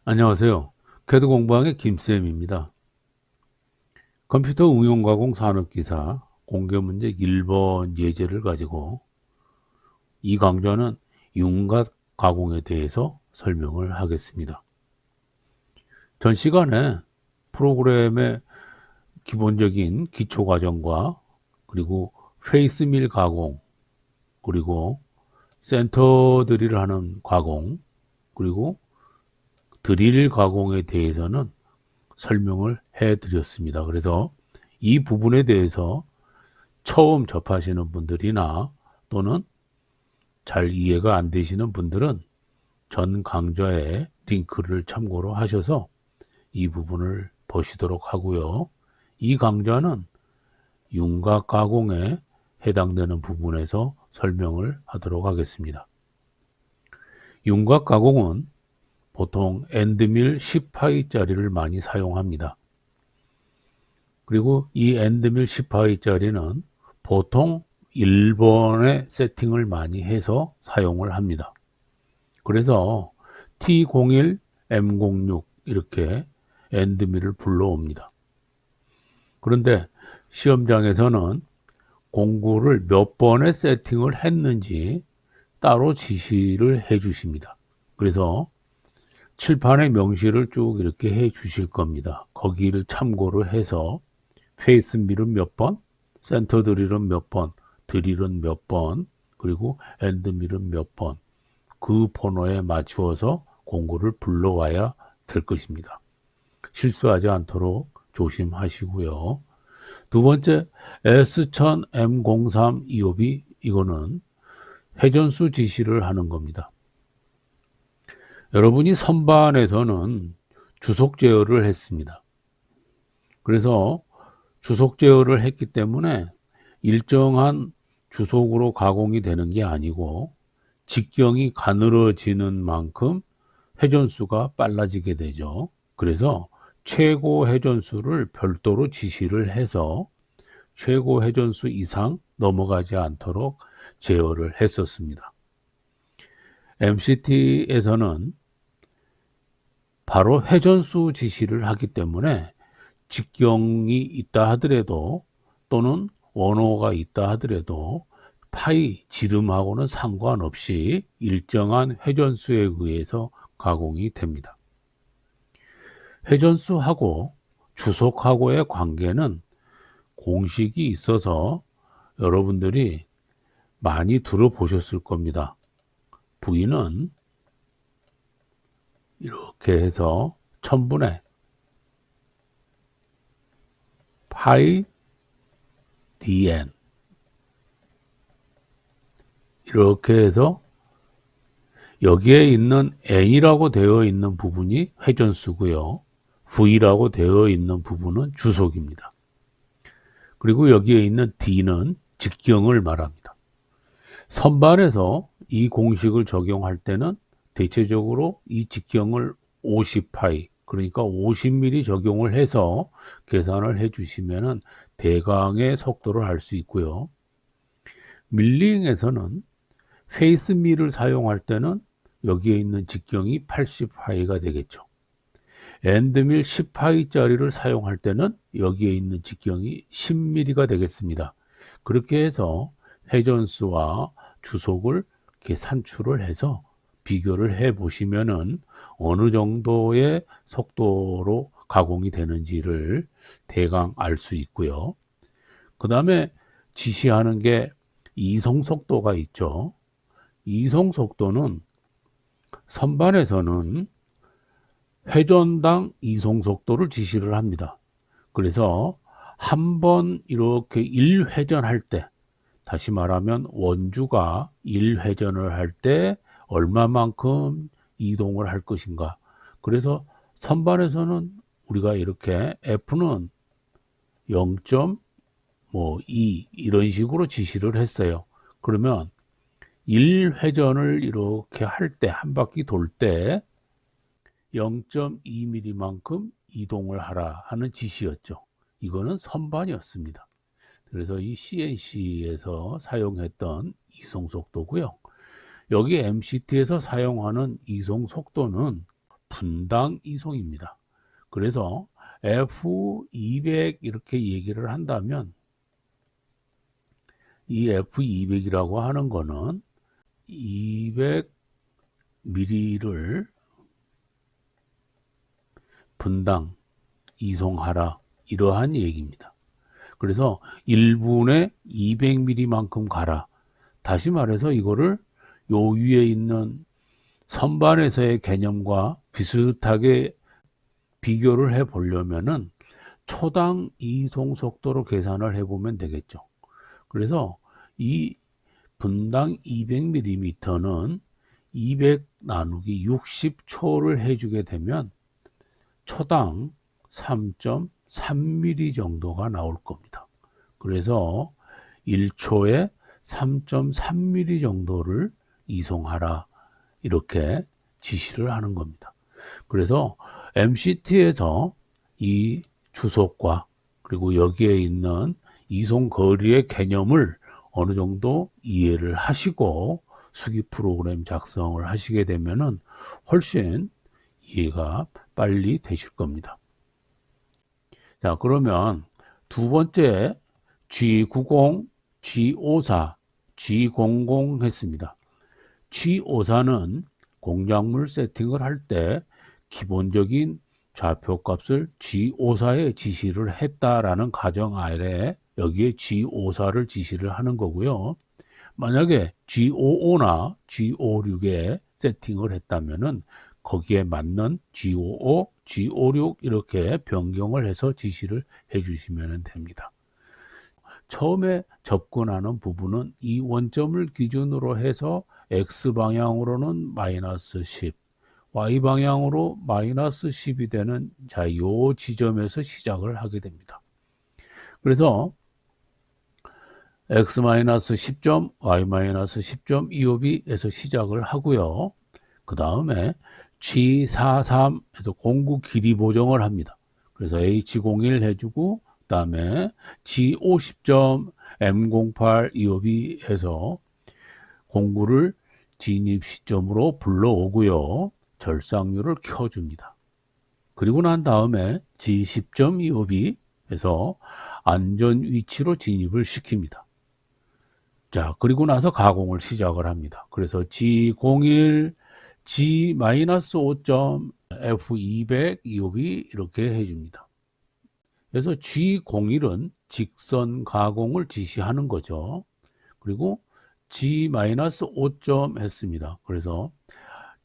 안녕하세요. 캐드 공방의 김쌤입니다. 컴퓨터 응용 가공 산업기사 공개 문제 1번 예제를 가지고 이 강좌는 윤곽 가공에 대해서 설명을 하겠습니다. 전 시간에 프로그램의 기본적인 기초 과정과 그리고 페이스밀 가공, 그리고 센터 드릴을 하는 가공, 그리고 드릴 가공에 대해서는 설명을 해 드렸습니다. 그래서 이 부분에 대해서 처음 접하시는 분들이나 또는 잘 이해가 안 되시는 분들은 전 강좌의 링크를 참고로 하셔서 이 부분을 보시도록 하고요. 이 강좌는 윤곽 가공에 해당되는 부분에서 설명을 하도록 하겠습니다. 윤곽 가공은 보통 엔드밀 10파이짜리를 많이 사용합니다. 그리고 이 엔드밀 10파이짜리는 보통 일본에 세팅을 많이 해서 사용을 합니다. 그래서 T01, M06 이렇게 엔드밀을 불러옵니다. 그런데 시험장에서는 공구를 몇 번의 세팅을 했는지 따로 지시를 해 주십니다. 그래서 칠판에 명시를 쭉 이렇게 해 주실 겁니다. 거기를 참고로 해서 페이스 밀은 몇 번, 센터 드릴은 몇 번, 드릴은 몇 번, 그리고 엔드 밀은 몇 번, 그 번호에 맞추어서 공구를 불러와야 될 것입니다. 실수하지 않도록 조심하시고요. 두 번째, S1000M0325B 이거는 회전수 지시를 하는 겁니다. 여러분이 선반에서는 주속 제어를 했습니다. 그래서 주속 제어를 했기 때문에 일정한 주속으로 가공이 되는 게 아니고 직경이 가늘어지는 만큼 회전수가 빨라지게 되죠. 그래서 최고 회전수를 별도로 지시를 해서 최고 회전수 이상 넘어가지 않도록 제어를 했었습니다. MCT에서는 바로 회전수 지시를 하기 때문에 직경이 있다 하더라도 또는 원호가 있다 하더라도 파이 지름하고는 상관없이 일정한 회전수에 의해서 가공이 됩니다. 회전수하고 주속하고의 관계는 공식이 있어서 여러분들이 많이 들어보셨을 겁니다. V는 이렇게 해서 1000분의 파이 dn 이렇게 해서 여기에 있는 n이라고 되어 있는 부분이 회전수고요. v라고 되어 있는 부분은 주속입니다. 그리고 여기에 있는 d는 직경을 말합니다. 선반에서 이 공식을 적용할 때는 대체적으로 이 직경을 50파이 그러니까 50mm 적용을 해서 계산을 해 주시면 대강의 속도를 알 수 있고요. 밀링에서는 페이스 밀을 사용할 때는 여기에 있는 직경이 80파이가 되겠죠. 엔드밀 10파이짜리를 사용할 때는 여기에 있는 직경이 10mm가 되겠습니다. 그렇게 해서 회전수와 주속을 이렇게 산출을 해서 비교를 해 보시면은 어느 정도의 속도로 가공이 되는지를 대강 알 수 있고요. 그 다음에 지시하는 게 이송 속도가 있죠. 이송 속도는 선반에서는 회전당 이송 속도를 지시를 합니다. 그래서 한 번 이렇게 1회전할 때, 다시 말하면 원주가 1회전을 할 때 얼마만큼 이동을 할 것인가. 그래서 선반에서는 우리가 이렇게 F는 0.2 이런 식으로 지시를 했어요. 그러면 1회전을 이렇게 할 때, 한 바퀴 돌 때 0.2mm만큼 이동을 하라 하는 지시였죠. 이거는 선반이었습니다. 그래서 이 CNC에서 사용했던 이송 속도고요. 여기 MCT에서 사용하는 이송 속도는 분당 이송입니다. 그래서 F200 이렇게 얘기를 한다면 이 F200이라고 하는 거는 200mm를 분당 이송하라, 이러한 얘기입니다. 그래서 1분에 200mm만큼 가라. 다시 말해서 이거를 요 위에 있는 선반에서의 개념과 비슷하게 비교를 해 보려면은 초당 이송 속도로 계산을 해 보면 되겠죠. 그래서 이 분당 200mm는 200 나누기 60초를 해주게 되면 초당 3.3mm 정도가 나올 겁니다. 그래서 1초에 3.3mm 정도를 이송하라, 이렇게 지시를 하는 겁니다. 그래서 MCT에서 이 주속과 그리고 여기에 있는 이송 거리의 개념을 어느 정도 이해를 하시고 수기 프로그램 작성을 하시게 되면은 훨씬 이해가 빨리 되실 겁니다. 자, 그러면 두 번째 G90, G54, G00 했습니다. G54는 공작물 세팅을 할 때 기본적인 좌표값을 G54에 지시를 했다라는 가정 아래 여기에 G54를 지시를 하는 거고요. 만약에 G55나 G56에 세팅을 했다면은 거기에 맞는 G55, G56 이렇게 변경을 해서 지시를 해 주시면 됩니다. 처음에 접근하는 부분은 이 원점을 기준으로 해서 X방향으로는 마이너스 10, Y방향으로 마이너스 10이 되는 자, 요 지점에서 시작을 하게 됩니다. 그래서 X-10점, Y-10점, 252에서 시작을 하고요. 그 다음에 G43에서 공구 길이 보정을 합니다. 그래서 H01 해주고, 그 다음에 G50점, M08, 252 해서 공구를 진입 시점으로 불러오고요. 절삭류를 켜줍니다. 그리고 난 다음에 G10점, 252 해서 안전 위치로 진입을 시킵니다. 자, 그리고 나서 가공을 시작을 합니다. 그래서 G01, G-5점, F200, 252 이렇게 해줍니다. 그래서 G01은 직선 가공을 지시하는 거죠. 그리고 G-5점 했습니다. 그래서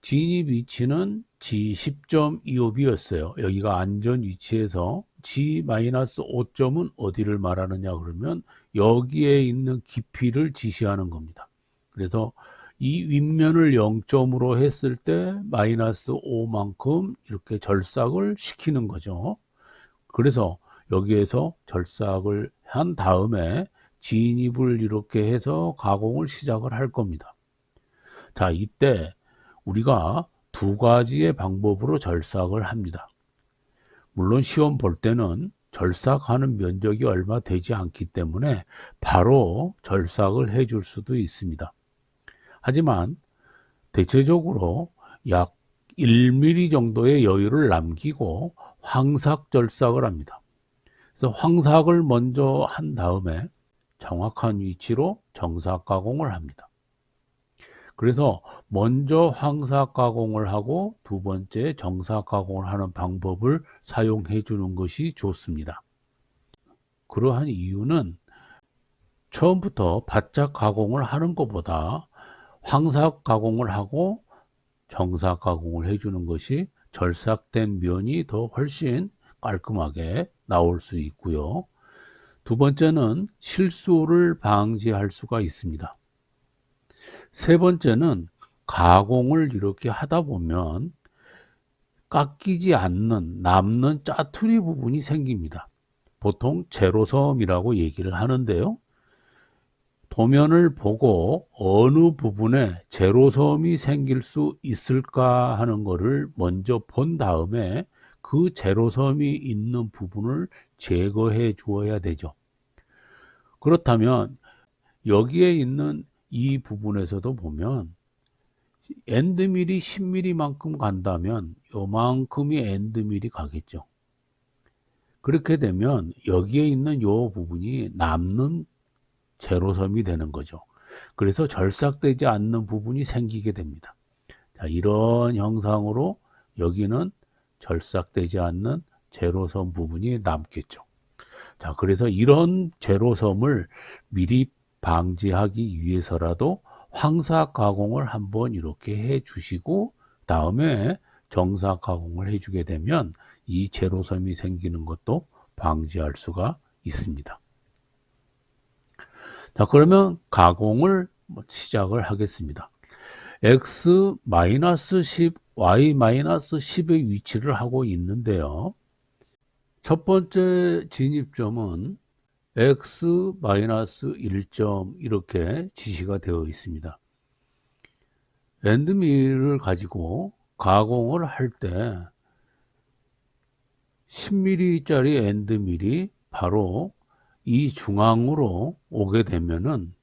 진입 위치는 G10점 252였어요. 여기가 안전 위치에서 G-5점은 어디를 말하느냐 그러면 여기에 있는 깊이를 지시하는 겁니다. 그래서 이 윗면을 0점으로 했을 때 마이너스 5만큼 이렇게 절삭을 시키는 거죠. 그래서 여기에서 절삭을 한 다음에 진입을 이렇게 해서 가공을 시작을 할 겁니다. 자, 이때 우리가 두 가지의 방법으로 절삭을 합니다. 물론 시험 볼 때는 절삭하는 면적이 얼마 되지 않기 때문에 바로 절삭을 해줄 수도 있습니다. 하지만 대체적으로 약 1mm 정도의 여유를 남기고 황삭 절삭을 합니다. 그래서 황삭을 먼저 한 다음에 정확한 위치로 정삭 가공을 합니다. 그래서 먼저 황삭 가공을 하고 두 번째 정삭 가공을 하는 방법을 사용해 주는 것이 좋습니다. 그러한 이유는 처음부터 바짝 가공을 하는 것보다 황삭 가공을 하고 정삭 가공을 해 주는 것이 절삭된 면이 더 훨씬 깔끔하게 나올 수 있고요. 두 번째는 실수를 방지할 수가 있습니다. 세 번째는 가공을 이렇게 하다 보면 깎이지 않는 남는 짜투리 부분이 생깁니다. 보통 제로섬이라고 얘기를 하는데요. 도면을 보고 어느 부분에 제로섬이 생길 수 있을까 하는 것을 먼저 본 다음에 그 제로섬이 있는 부분을 제거해 주어야 되죠. 그렇다면 여기에 있는 이 부분에서도 보면 엔드밀이 10mm만큼 간다면 요만큼이 엔드밀이 가겠죠. 그렇게 되면 여기에 있는 요 부분이 남는 제로섬이 되는 거죠. 그래서 절삭되지 않는 부분이 생기게 됩니다. 자, 이런 형상으로 여기는 절삭되지 않는 제로섬 부분이 남겠죠. 자, 그래서 이런 제로섬을 미리 방지하기 위해서라도 황사 가공을 한번 이렇게 해 주시고 다음에 정사 가공을 해 주게 되면 이 제로섬이 생기는 것도 방지할 수가 있습니다. 자, 그러면 가공을 시작을 하겠습니다. x-10, y-10의 위치를 하고 있는데요. 첫 번째 진입점은 x-1점 이렇게 지시가 되어 있습니다. 엔드밀을 가지고 가공을 할 때 10mm짜리 엔드밀이 바로 이 중앙으로 오게 되면은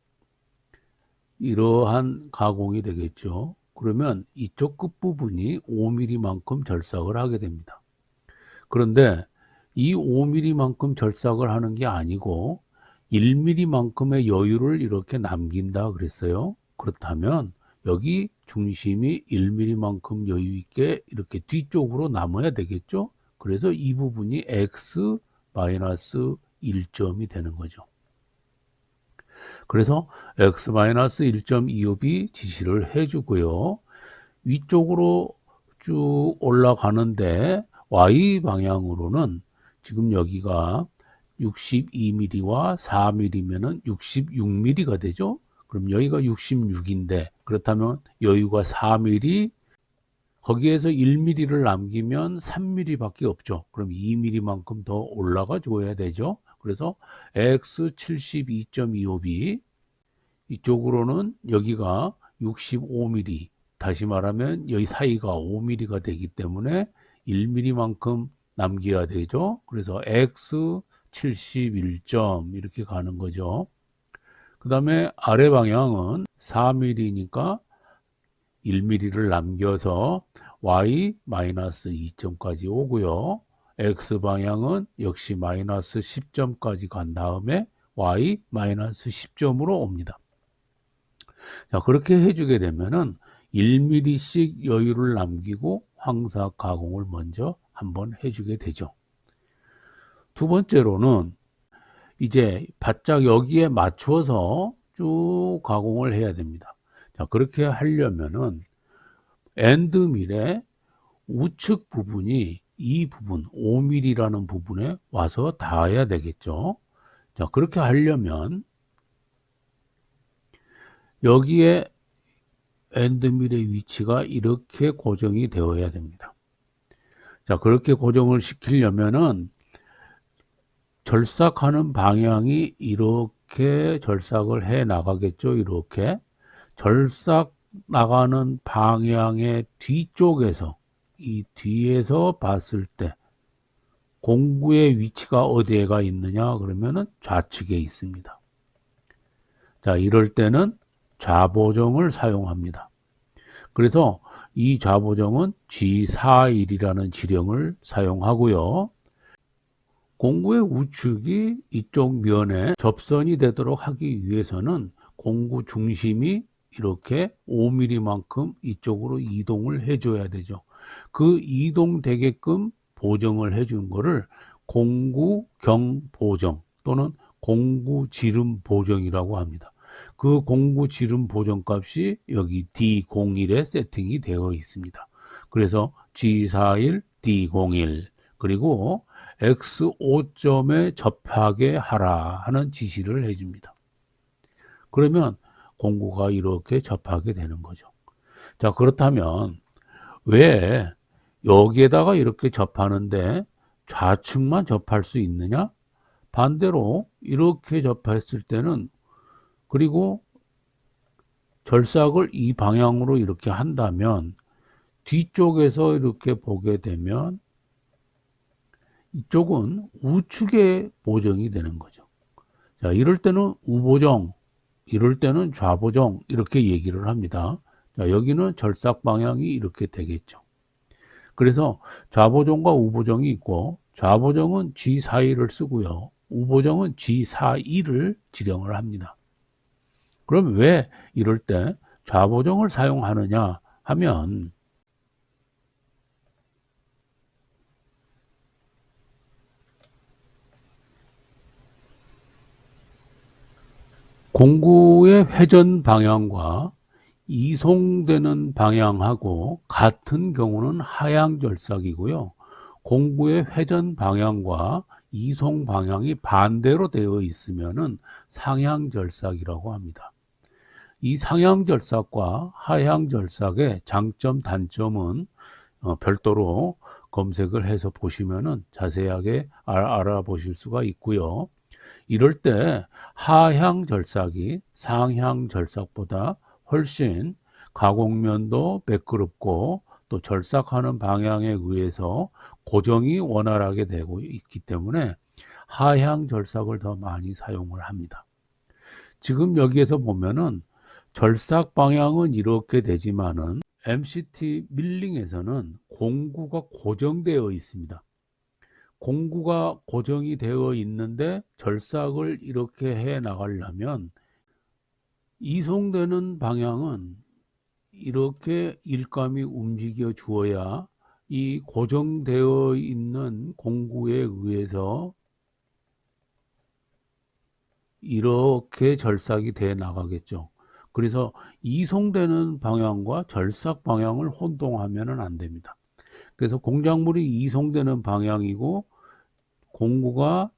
이러한 가공이 되겠죠. 그러면 이쪽 끝부분이 5mm만큼 절삭을 하게 됩니다. 그런데 이 5mm만큼 절삭을 하는 게 아니고 1mm만큼의 여유를 이렇게 남긴다 그랬어요. 그렇다면 여기 중심이 1mm만큼 여유 있게 이렇게 뒤쪽으로 남아야 되겠죠. 그래서 이 부분이 x-1점이 되는 거죠. 그래서 x-1.25이 지시를 해주고요. 위쪽으로 쭉 올라가는데 y 방향으로는 지금 여기가 62mm와 4mm면은 66mm가 되죠. 그럼 여기가 66인데 그렇다면 여유가 4mm, 거기에서 1mm를 남기면 3mm밖에 없죠. 그럼 2mm만큼 더 올라가 줘야 되죠. 그래서 x 72.25b 이쪽으로는 여기가 65mm, 다시 말하면 여기 사이가 5mm가 되기 때문에 1mm만큼 남겨야 되죠. 그래서 x 71점 이렇게 가는 거죠. 그 다음에 아래 방향은 4mm니까 1mm를 남겨서 y-2점까지 오고요. x방향은 역시 마이너스 10점까지 간 다음에 y-10점으로 옵니다. 자, 그렇게 해주게 되면은 1mm씩 여유를 남기고 황사 가공을 먼저 한번 해주게 되죠. 두 번째로는 이제 바짝 여기에 맞추어서 쭉 가공을 해야 됩니다. 자, 그렇게 하려면은 엔드밀의 우측 부분이 이 부분 5mm라는 부분에 와서 닿아야 되겠죠. 자, 그렇게 하려면 여기에 엔드밀의 위치가 이렇게 고정이 되어야 됩니다. 자, 그렇게 고정을 시키려면은 절삭하는 방향이 이렇게 절삭을 해 나가겠죠. 이렇게 절삭 나가는 방향의 뒤쪽에서, 이 뒤에서 봤을 때 공구의 위치가 어디에가 있느냐 그러면은 좌측에 있습니다. 자, 이럴 때는 좌보정을 사용합니다. 그래서 이 좌보정은 G41이라는 지령을 사용하고요. 공구의 우측이 이쪽 면에 접선이 되도록 하기 위해서는 공구 중심이 이렇게 5mm만큼 이쪽으로 이동을 해줘야 되죠. 그 이동되게끔 보정을 해준 거를 공구경 보정 또는 공구지름 보정이라고 합니다. 그 공구지름 보정 값이 여기 D01에 세팅이 되어 있습니다. 그래서 G41, D01 그리고 X5점에 접하게 하라 하는 지시를 해줍니다. 그러면 공구가 이렇게 접하게 되는 거죠. 자, 그렇다면 왜 여기에다가 이렇게 접하는데 좌측만 접할 수 있느냐? 반대로 이렇게 접했을 때는, 그리고 절삭을 이 방향으로 이렇게 한다면 뒤쪽에서 이렇게 보게 되면 이쪽은 우측에 보정이 되는 거죠. 자, 이럴 때는 우보정, 이럴 때는 좌보정 이렇게 얘기를 합니다. 자, 여기는 절삭 방향이 이렇게 되겠죠. 그래서 좌보정과 우보정이 있고, 좌보정은 G42를 쓰고요. 우보정은 G42를 지령을 합니다. 그럼 왜 이럴 때 좌보정을 사용하느냐 하면, 공구의 회전 방향과 이송되는 방향하고 같은 경우는 하향절삭이고요. 공구의 회전 방향과 이송 방향이 반대로 되어 있으면은 상향절삭이라고 합니다. 이 상향절삭과 하향절삭의 장점, 단점은 별도로 검색을 해서 보시면은 자세하게 알아보실 수가 있고요. 이럴 때 하향 절삭이 상향 절삭보다 훨씬 가공면도 매끄럽고 또 절삭하는 방향에 의해서 고정이 원활하게 되고 있기 때문에 하향 절삭을 더 많이 사용을 합니다. 지금 여기에서 보면은 절삭 방향은 이렇게 되지만은 MCT 밀링에서는 공구가 고정되어 있습니다. 공구가 고정이 되어 있는데 절삭을 이렇게 해 나가려면 이송되는 방향은 이렇게 일감이 움직여 주어야 이 고정되어 있는 공구에 의해서 이렇게 절삭이 돼 나가겠죠. 그래서 이송되는 방향과 절삭 방향을 혼동하면 안 됩니다. 그래서 공작물이 이송되는 방향이고 공구가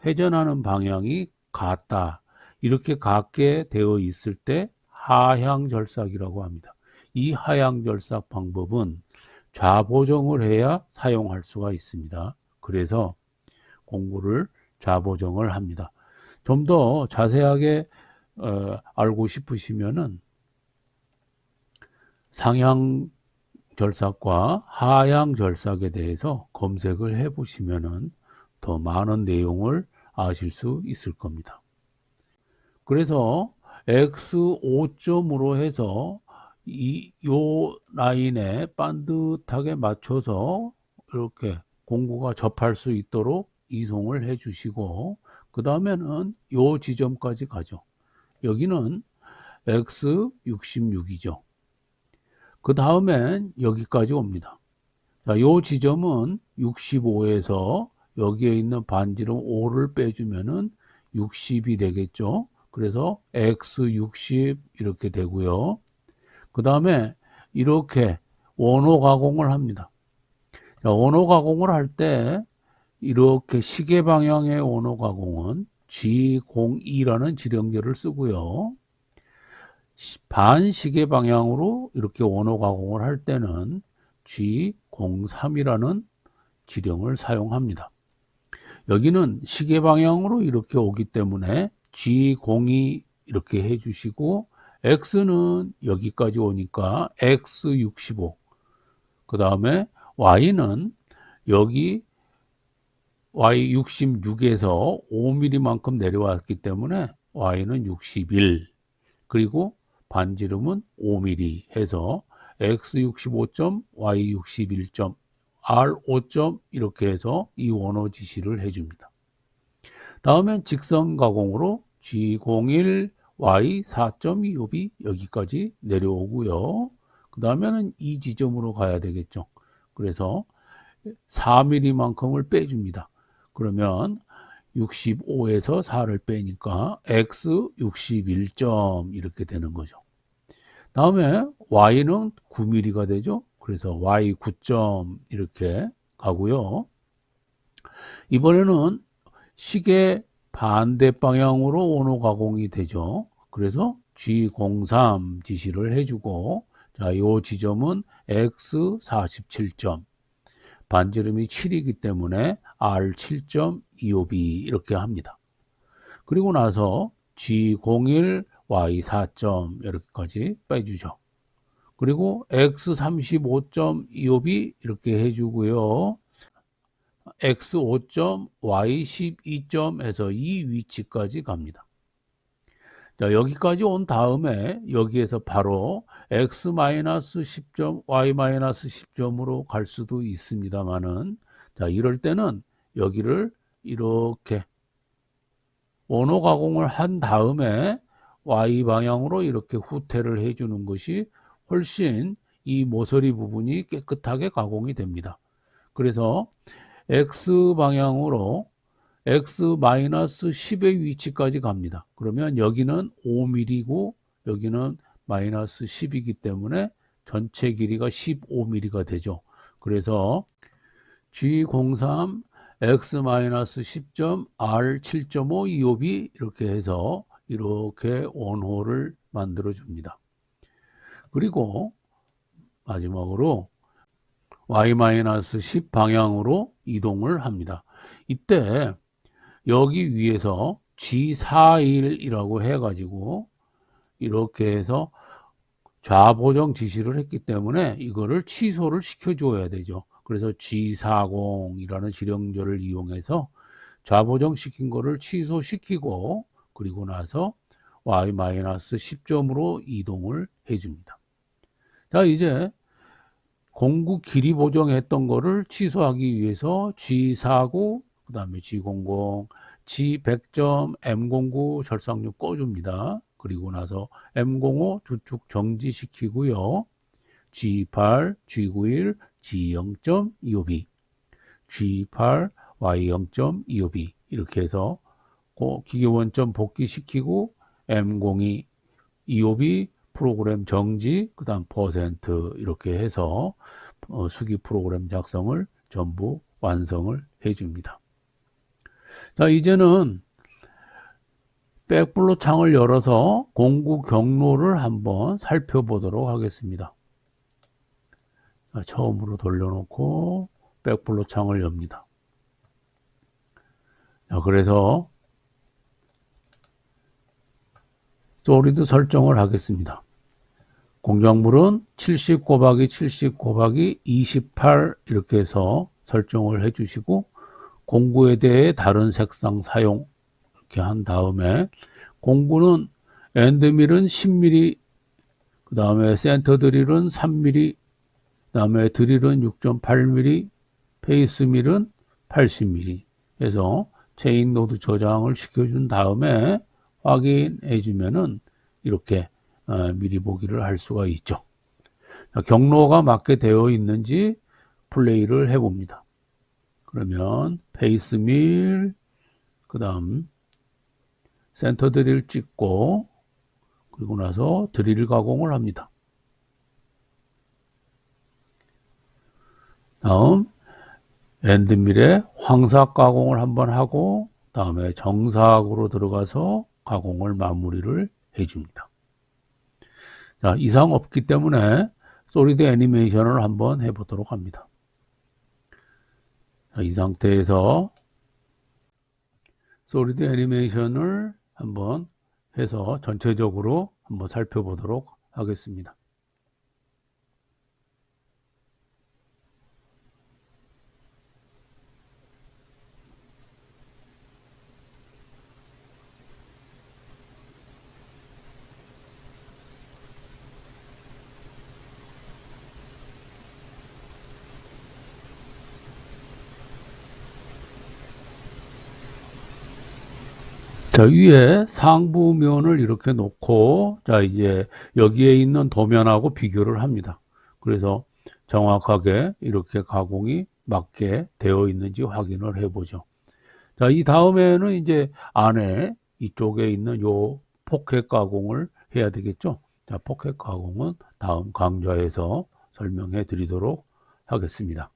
회전하는 방향이 같다. 이렇게 같게 되어 있을 때 하향절삭이라고 합니다. 이 하향절삭 방법은 좌보정을 해야 사용할 수가 있습니다. 그래서 공구를 좌보정을 합니다. 좀 더 자세하게 알고 싶으시면은 상향 절삭과 하향 절삭에 대해서 검색을 해 보시면은 더 많은 내용을 아실 수 있을 겁니다. 그래서 X5점으로 해서 요 라인에 반듯하게 맞춰서 이렇게 공구가 접할 수 있도록 이송을 해 주시고 그 다음에는 요 지점까지 가죠. 여기는 X66이죠. 그 다음엔 여기까지 옵니다. 자, 요 지점은 65에서 여기에 있는 반지름 5를 빼주면은 60이 되겠죠. 그래서 X60 이렇게 되고요. 그 다음에 이렇게 원호 가공을 합니다. 자, 원호 가공을 할 때 이렇게 시계 방향의 원호 가공은 G02라는 지령제를 쓰고요. 반시계 방향으로 이렇게 원호 가공을 할 때는 G03이라는 지령을 사용합니다. 여기는 시계 방향으로 이렇게 오기 때문에 G02 이렇게 해주시고 X는 여기까지 오니까 X65 그 다음에 Y는 여기 Y66에서 5mm만큼 내려왔기 때문에 Y는 61 그리고 반지름은 5mm 해서 X65점, Y61점, R5점 이렇게 해서 이 원호 지시를 해줍니다. 다음엔 직선 가공으로 G01, Y4.25B 여기까지 내려오고요. 그 다음에는 이 지점으로 가야 되겠죠. 그래서 4mm만큼을 빼줍니다. 그러면 65에서 4를 빼니까 X 61점 이렇게 되는 거죠. 다음에 Y는 9mm가 되죠. 그래서 Y 9점 이렇게 가고요. 이번에는 시계 반대 방향으로 원호 가공이 되죠. 그래서 G03 지시를 해주고 자, 요 지점은 X 47점 반지름이 7이기 때문에 R 7.25B 이렇게 합니다. 그리고 나서 G01, Y 4점 이렇게까지 빼주죠. 그리고 X 35.25B 이렇게 해주고요. X 5점, Y 12점 해서 이 위치까지 갑니다. 자, 여기까지 온 다음에 여기에서 바로 x-10점, y-10점으로 갈 수도 있습니다만은, 자, 이럴 때는 여기를 이렇게 원호 가공을 한 다음에 y 방향으로 이렇게 후퇴를 해주는 것이 훨씬 이 모서리 부분이 깨끗하게 가공이 됩니다. 그래서 x 방향으로 x-10의 위치까지 갑니다. 그러면 여기는 5mm고 여기는 마이너스 10이기 때문에 전체 길이가 15mm가 되죠. 그래서 G03 x-10점 R 7.5 이옵이 이렇게 해서 이렇게 원호를 만들어 줍니다. 그리고 마지막으로 y-10 방향으로 이동을 합니다. 이때 여기 위에서 G41이라고 해가지고 이렇게 해서 좌보정 지시를 했기 때문에 이거를 취소를 시켜줘야 되죠. 그래서 G40이라는 지령절을 이용해서 좌보정 시킨 거를 취소시키고 그리고 나서 y-10점으로 이동을 해줍니다. 자, 이제 공구 길이 보정했던 거를 취소하기 위해서 G49, 그 다음에 G00, G100점, M09 절삭류 꺼줍니다. 그리고 나서 M05 주축 정지시키고요. G8, G91, G0.25B, G8, Y0.25B 이렇게 해서 기계 원점 복귀시키고 M02, EOB 프로그램 정지, 그 다음 퍼센트 이렇게 해서 수기 프로그램 작성을 전부 완성을 해줍니다. 자, 이제는 백블로 창을 열어서 공구 경로를 한번 살펴보도록 하겠습니다. 자, 처음으로 돌려놓고 백블로 창을 엽니다. 자, 그래서 소리드 설정을 하겠습니다. 공작물은 70 곱하기 70 곱하기 28 이렇게 해서 설정을 해주시고 공구에 대해 다른 색상 사용 이렇게 한 다음에 공구는 엔드밀은 10mm, 그 다음에 센터 드릴은 3mm, 그 다음에 드릴은 6.8mm, 페이스밀은 80mm 해서 체인 노드 저장을 시켜준 다음에 확인해 주면은 이렇게 미리 보기를 할 수가 있죠. 경로가 맞게 되어 있는지 플레이를 해 봅니다. 그러면 페이스밀, 그 다음 센터 드릴 찍고 그리고 나서 드릴 가공을 합니다. 다음 엔드밀에 황삭 가공을 한번 하고 다음에 정삭으로 들어가서 가공을 마무리를 해줍니다. 자, 이상 없기 때문에 솔리드 애니메이션을 한번 해보도록 합니다. 자, 이 상태에서 솔리드 애니메이션을 한번 해서 전체적으로 한번 살펴보도록 하겠습니다. 자, 위에 상부면을 이렇게 놓고, 자, 이제 여기에 있는 도면하고 비교를 합니다. 그래서 정확하게 이렇게 가공이 맞게 되어 있는지 확인을 해보죠. 자, 이 다음에는 이제 안에 이쪽에 있는 요 포켓 가공을 해야 되겠죠. 자, 포켓 가공은 다음 강좌에서 설명해 드리도록 하겠습니다.